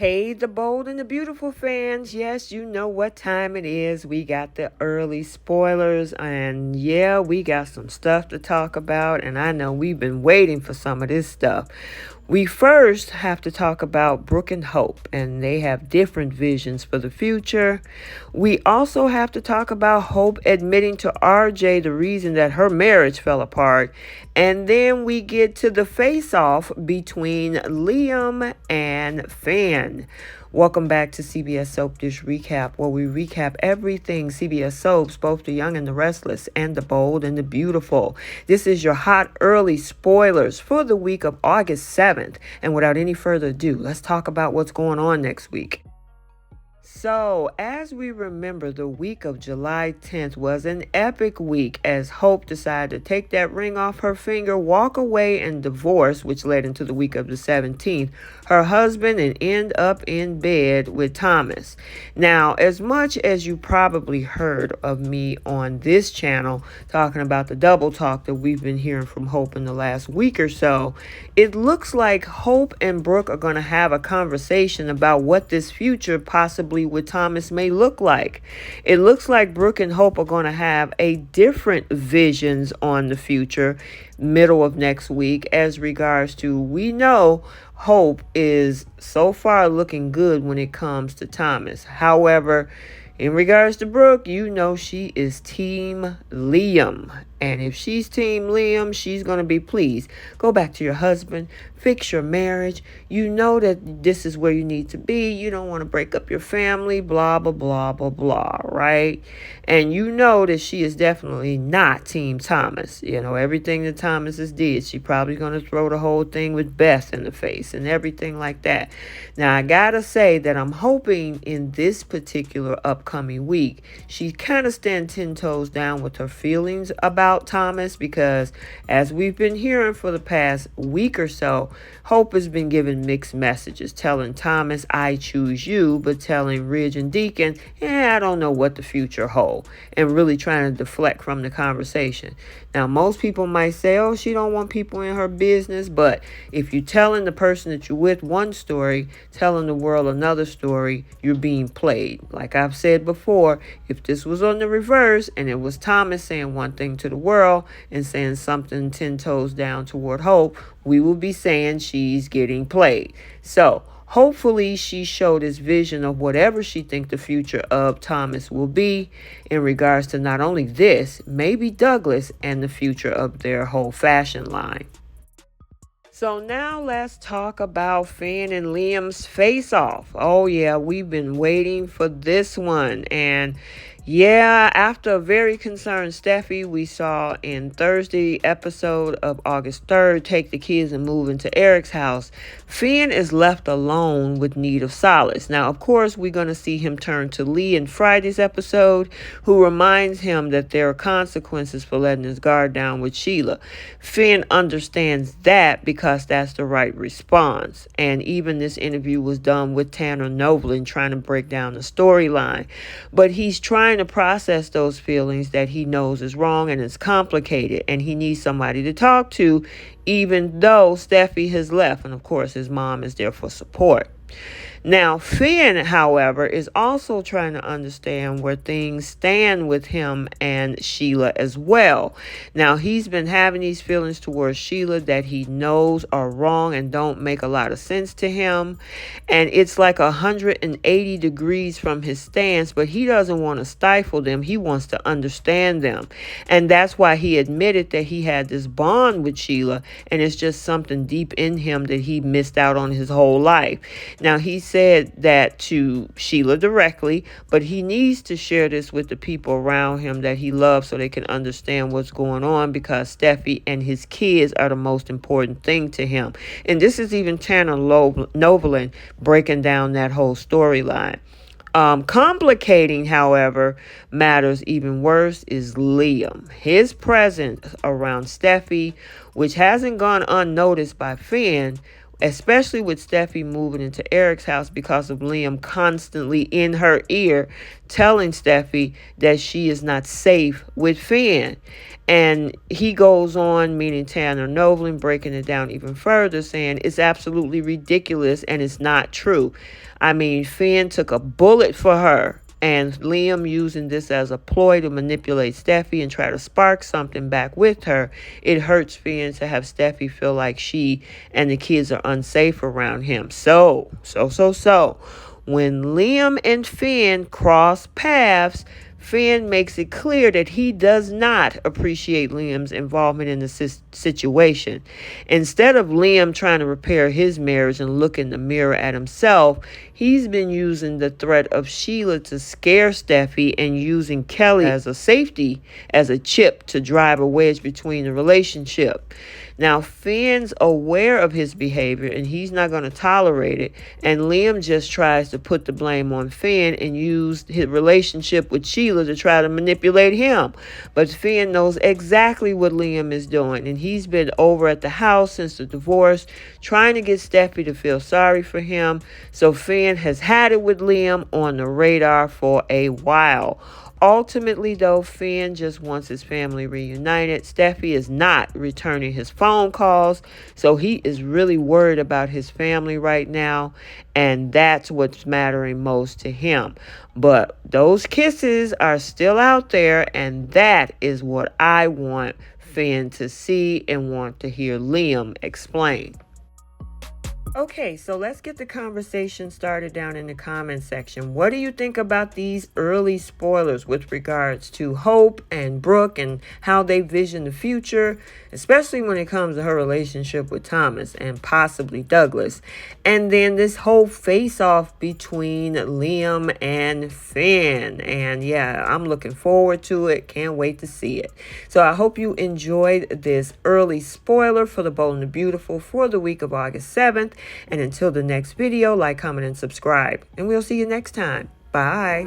Hey, the bold and the beautiful fans. Yes, you know what time it is. We got the early spoilers, and yeah, we got some stuff to talk about. And I know we've been waiting for some of this stuff. We first have to talk about Brooke and Hope, and they have different visions for the future. We also have to talk about Hope admitting to RJ the reason that her marriage fell apart. And then we get to the face off between Liam and Fan. Welcome back to CBS Soap Dish Recap, where we recap everything CBS Soaps, both the young and the restless, and the bold and the beautiful. This is your hot early spoilers for the week of August 7th. And without any further ado, let's talk about what's going on next week. So, as we remember, the week of July 10th was an epic week as Hope decided to take that ring off her finger, walk away, and divorce, which led into the week of the 17th, her husband, and end up in bed with Thomas. Now, as much as you probably heard of me on this channel talking about the double talk that we've been hearing from Hope in the last week or so, it looks like Hope and Brooke are going to have a conversation about what this future possibly with Thomas may look like. It looks like Brooke and Hope are going to have a different visions on the future middle of next week as regards to, we know Hope is so far looking good when it comes to Thomas. However, in regards to Brooke, you know she is Team Liam. And if she's Team Liam, she's going to be pleased. Go back to your husband. Fix your marriage. You know that this is where you need to be. You don't want to break up your family. Blah, blah, blah, blah, blah. Right? And you know that she is definitely not Team Thomas. You know, everything that Thomas has did, she probably going to throw the whole thing with Beth in the face and everything like that. Now, I got to say that I'm hoping in this particular upcoming week, she kind of stands 10 toes down with her feelings about Thomas, because as we've been hearing for the past week or so, Hope has been giving mixed messages, telling Thomas, I choose you, but telling Ridge and Deacon, I don't know what the future holds, and really trying to deflect from the conversation. Now, most people might say, oh, she don't want people in her business, but if you're telling the person that you're with one story, telling the world another story, you're being played. Like I've said before, if this was on the reverse and it was Thomas saying one thing to the world and saying something 10 toes down toward Hope, we will be saying she's getting played. So hopefully she showed this vision of whatever she thinks the future of Thomas will be in regards to not only this, maybe Douglas and the future of their whole fashion line. So now let's talk about Finn and Liam's face-off. Oh yeah, we've been waiting for this one. And yeah, after a very concerned Steffi, we saw in Thursday episode of August 3rd, take the kids and move into Eric's house, Finn is left alone with need of solace. Now, of course, we're going to see him turn to Lee in Friday's episode, who reminds him that there are consequences for letting his guard down with Sheila. Finn understands that because that's the right response. And even this interview was done with Tanner Novlin trying to break down the storyline. But he's trying to process those feelings that he knows is wrong, and it's complicated, and he needs somebody to talk to, even though Steffi has left, and of course his mom is there for support. Now, Finn, however, is also trying to understand where things stand with him and Sheila as well. Now, he's been having these feelings towards Sheila that he knows are wrong and don't make a lot of sense to him. And it's like 180 degrees from his stance, but he doesn't want to stifle them. He wants to understand them. And that's why he admitted that he had this bond with Sheila, and it's just something deep in him that he missed out on his whole life. Now, he said that to Sheila directly, but he needs to share this with the people around him that he loves so they can understand what's going on, because Steffi and his kids are the most important thing to him. And this is even Tanner Novlin breaking down that whole storyline. Complicating, however, matters even worse is Liam. His presence around Steffi, which hasn't gone unnoticed by Finn, especially with Steffi moving into Eric's house because of Liam constantly in her ear telling Steffi that she is not safe with Finn. And he goes on, meaning Tanner Novlin, breaking it down even further, saying it's absolutely ridiculous and it's not true. I mean, Finn took a bullet for her. And Liam using this as a ploy to manipulate Steffi and try to spark something back with her. It hurts Finn to have Steffi feel like she and the kids are unsafe around him. So, when Liam and Finn cross paths, Finn makes it clear that he does not appreciate Liam's involvement in the situation. Instead of Liam trying to repair his marriage and look in the mirror at himself, he's been using the threat of Sheila to scare Steffi and using Kelly as a safety, as a chip to drive a wedge between the relationship. Now, Finn's aware of his behavior and he's not going to tolerate it. And Liam just tries to put the blame on Finn and use his relationship with Sheila to try to manipulate him. But Finn knows exactly what Liam is doing. And he's been over at the house since the divorce, trying to get Steffi to feel sorry for him. So Finn has had it with Liam on the radar for a while. Ultimately, though, Finn just wants his family reunited. Steffi is not returning his phone calls, so he is really worried about his family right now, and that's what's mattering most to him. But those kisses are still out there, and that is what I want Finn to see and want to hear Liam explain. Okay, so let's get the conversation started down in the comment section. What do you think about these early spoilers with regards to Hope and Brooke and how they vision the future, especially when it comes to her relationship with Thomas and possibly Douglas? And then this whole face-off between Liam and Finn. And yeah, I'm looking forward to it. Can't wait to see it. So I hope you enjoyed this early spoiler for The Bold and the Beautiful for the week of August 7th. And until the next video, like, comment, and subscribe. And we'll see you next time. Bye.